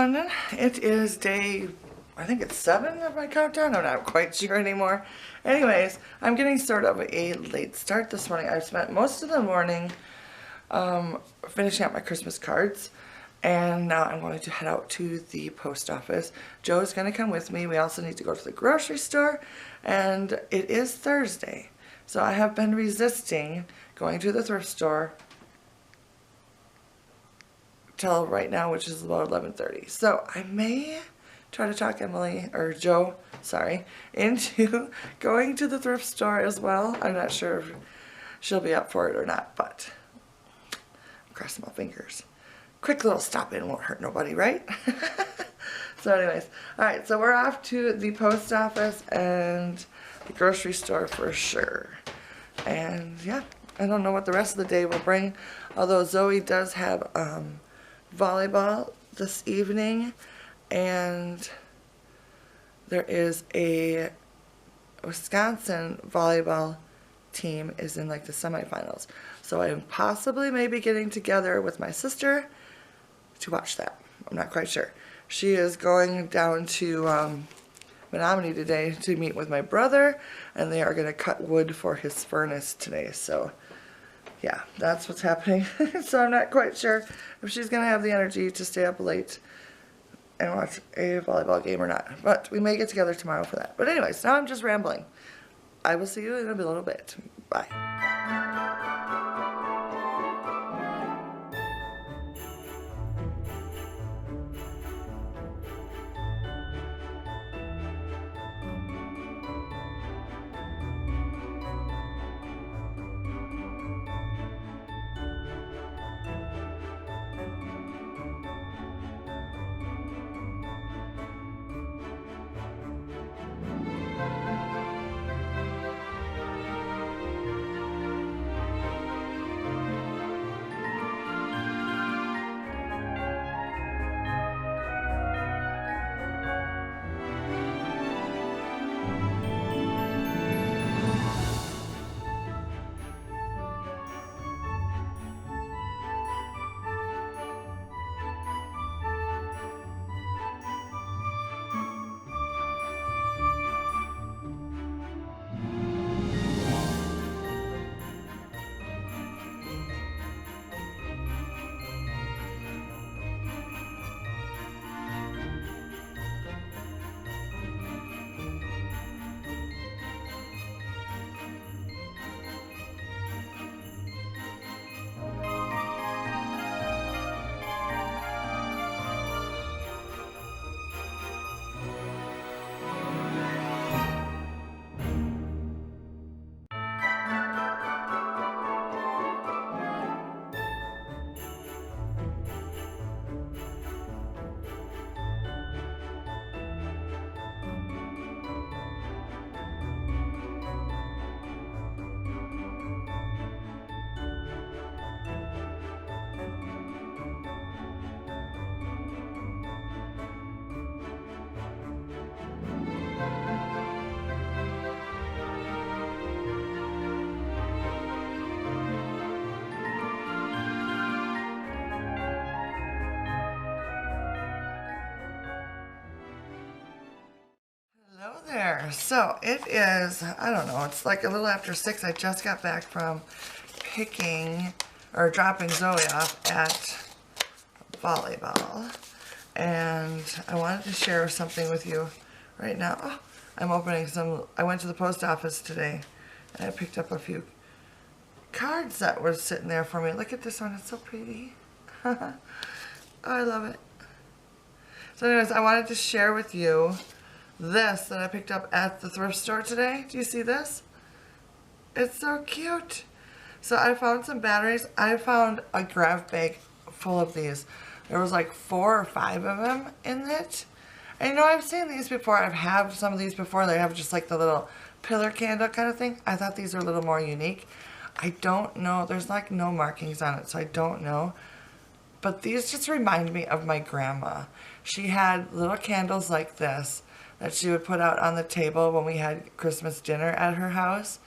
everyone. It is day, I think it's 7 of my countdown. I'm not quite sure anymore. Anyways, I'm getting sort of a late start this morning. I've spent most of the morning finishing up my Christmas cards, and now I'm going to head out to the post office. Joe's going to come with me. We also need to go to the grocery store, and it is Thursday. So I have been resisting going to the thrift store till right now, which is about 11:30. So I may try to talk Joe, into going to the thrift store as well. I'm not sure if she'll be up for it or not, but I'm crossing my fingers. Quick little stop in won't hurt nobody, right? So anyways, alright, so we're off to the post office and the grocery store for sure. And yeah, I don't know what the rest of the day will bring, although Zoe does have volleyball this evening, and there is a Wisconsin volleyball team is in like the semifinals, so I'm possibly maybe getting together with my sister to watch that. I'm not quite sure. She is going down to Menominee today to meet with my brother, and they are going to cut wood for his furnace today. So yeah, that's what's happening. So I'm not quite sure if she's going to have the energy to stay up late and watch a volleyball game or not. But we may get together tomorrow for that. But anyways, now I'm just rambling. I will see you in a little bit. Bye. Hello there. So it is, I don't know, it's like a little after 6. I just got back from dropping Zoe off at volleyball. And I wanted to share something with you right now. Oh, I'm opening I went to the post office today and I picked up a few cards that were sitting there for me. Look at this one, it's so pretty. Oh, I love it. So anyways, I wanted to share with you this that I picked up at the thrift store today. Do you see this? It's so cute. So I found some batteries. I found a grab bag full of these. There was like 4 or 5 of them in it. And you know, I've seen these before. I've had some of these before. They have just like the little pillar candle kind of thing. I thought these were a little more unique. I don't know. There's like no markings on it, so I don't know. But these just remind me of my grandma. She had little candles like this that she would put out on the table when we had Christmas dinner at her house.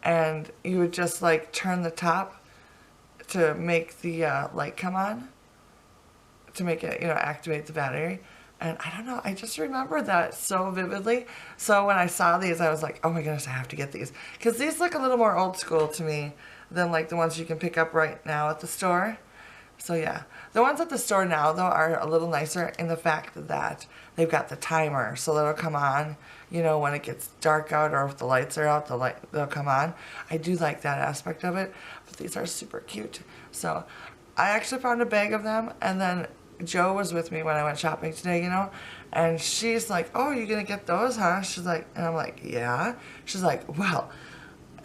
And you would just like turn the top to make the light come on. to make it, you know, activate the battery. And I don't know, I just remember that so vividly. So when I saw these, I was like, oh my goodness, I have to get these. Because these look a little more old school to me than like the ones you can pick up right now at the store. So yeah, the ones at the store now though are a little nicer in the fact that they've got the timer, so that'll come on, you know, when it gets dark out or if the lights are out, they'll come on. I do like that aspect of it, but these are super cute. So I actually found a bag of them, and then Joe was with me when I went shopping today, you know, and she's like, oh, you're gonna get those, huh? She's like, and I'm like, yeah. She's like, well,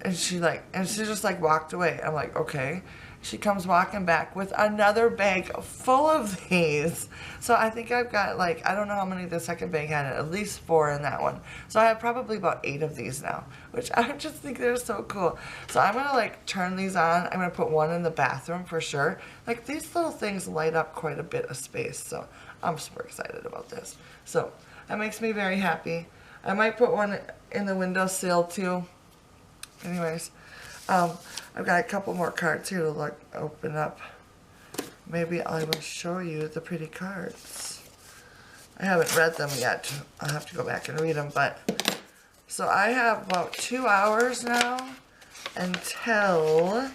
and she just like walked away. I'm like, okay. She comes walking back with another bag full of these. So I think I've got like, I don't know how many the second bag had, at least 4 in that one. So I have probably about 8 of these now, which I just think they're so cool. So I'm gonna like turn these on. I'm gonna put one in the bathroom for sure. Like these little things light up quite a bit of space. So I'm super excited about this. So that makes me very happy. I might put one in the windowsill too. Anyways, I've got a couple more cards here to open up. Maybe I will show you the pretty cards. I haven't read them yet. I'll have to go back and read them. But so I have about 2 hours now until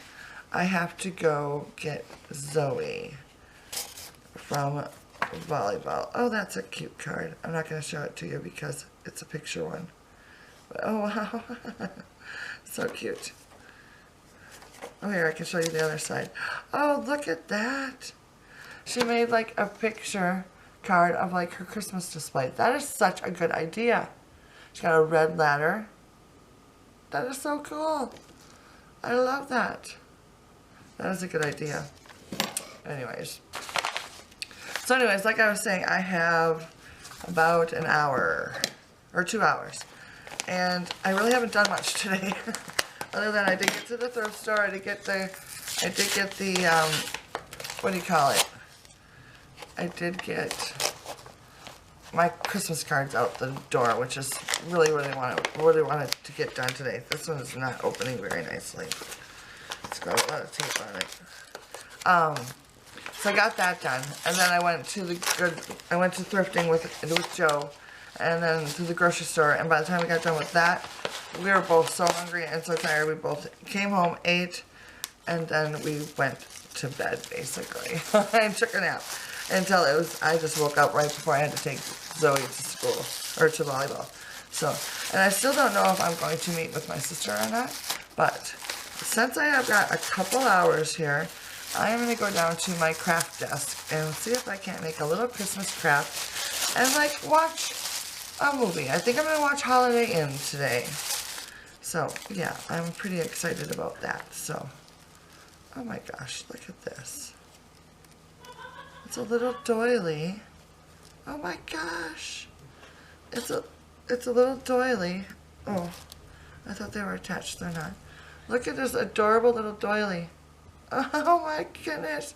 I have to go get Zoe from volleyball. Oh, that's a cute card. I'm not going to show it to you because it's a picture one. But, oh, wow. So cute. Oh, here, I can show you the other side. Oh, look at that. She made like a picture card of like her Christmas display. That is such a good idea. She got a red ladder. That is so cool. I love that. That is a good idea. Anyways. So anyways, like I was saying, I have about an hour or 2 hours. And I really haven't done much today. Other than I did get to the thrift store, I did get the, what do you call it? I did get my Christmas cards out the door, which is really wanted to get done today. This one is not opening very nicely. It's got a lot of tape on it. So I got that done, and then I went to thrifting with Joe, and then to the grocery store, and by the time we got done with that, we were both so hungry and so tired. We both came home, ate, and then we went to bed, basically. I took a nap until I just woke up right before I had to take Zoe to school, or to volleyball. So, and I still don't know if I'm going to meet with my sister or not, but since I have got a couple hours here, I'm going to go down to my craft desk and see if I can't make a little Christmas craft and like watch a movie. I think I'm going to watch Holiday Inn today. So, yeah, I'm pretty excited about that. So, oh my gosh, look at this. It's a little doily. Oh my gosh. It's a little doily. Oh, I thought they were attached. They're not. Look at this adorable little doily. Oh my goodness.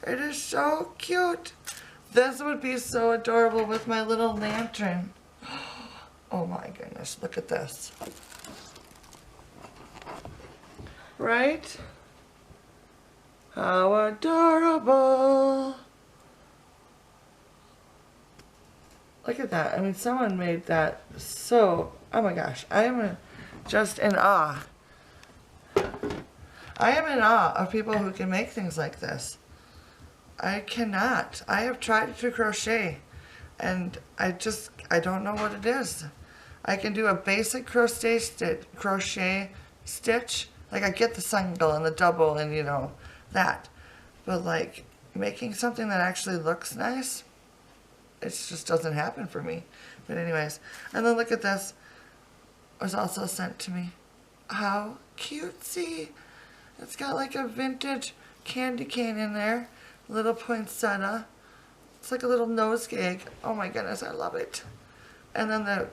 It is so cute. This would be so adorable with my little lantern. Oh my goodness, look at this. Right? How adorable. Look at that. I mean, someone made that so, oh my gosh. I am just in awe. I am in awe of people who can make things like this. I cannot. I have tried to crochet and I don't know what it is. I can do a basic crochet stitch. Like I get the single and the double and you know, that. But like making something that actually looks nice, it just doesn't happen for me. But anyways, and then look at this. It was also sent to me. How cutesy. It's got like a vintage candy cane in there. Little poinsettia. It's like a little nosegay. Oh my goodness, I love it. And then the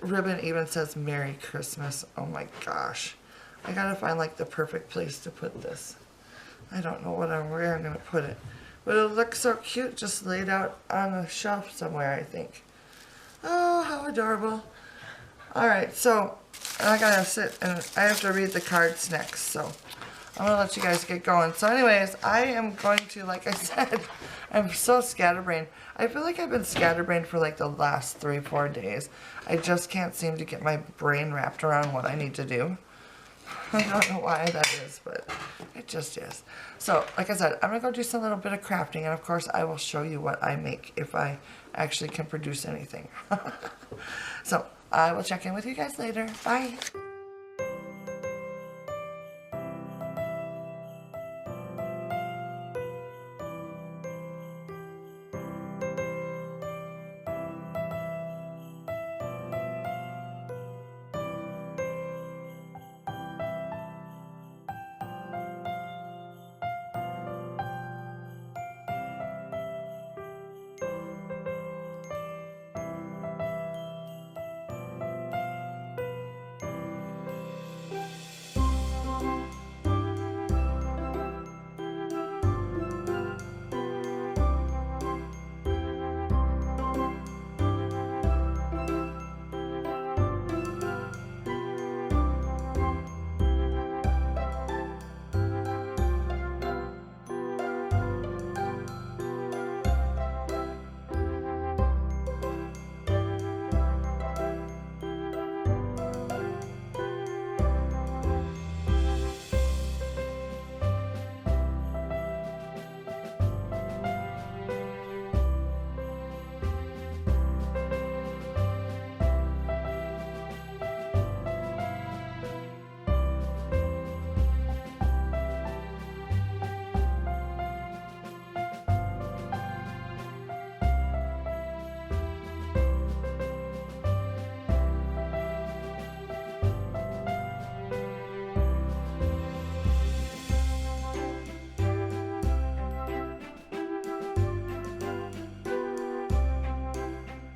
ribbon even says Merry Christmas. Oh my gosh. I gotta find like the perfect place to put this. I don't know where I'm gonna put it. But it looks so cute just laid out on a shelf somewhere, I think. Oh, how adorable. Alright, so I gotta sit and I have to read the cards next, so I'm gonna let you guys get going. So anyways, I am going to, like I said, I'm so scatterbrained. I feel like I've been scatterbrained for like the last 3-4 days. I just can't seem to get my brain wrapped around what I need to do. I don't know why that is, but it just is. So, like I said, I'm going to go do some little bit of crafting, and of course I will show you what I make if I actually can produce anything. So, I will check in with you guys later. Bye.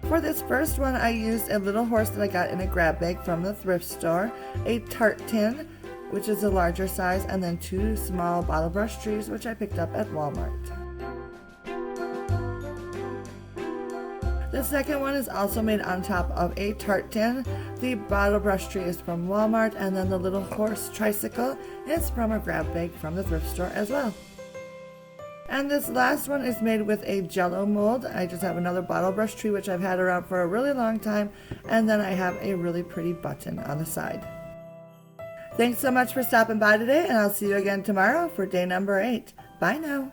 For this first one, I used a little horse that I got in a grab bag from the thrift store, a Tart tin, which is a larger size, and then 2 small bottle brush trees, which I picked up at Walmart. The second one is also made on top of a Tart tin. The bottle brush tree is from Walmart, and then the little horse tricycle is from a grab bag from the thrift store as well. And this last one is made with a Jello mold. I just have another bottle brush tree, which I've had around for a really long time, and then I have a really pretty button on the side. Thanks so much for stopping by today, and I'll see you again tomorrow for day number 8. Bye now.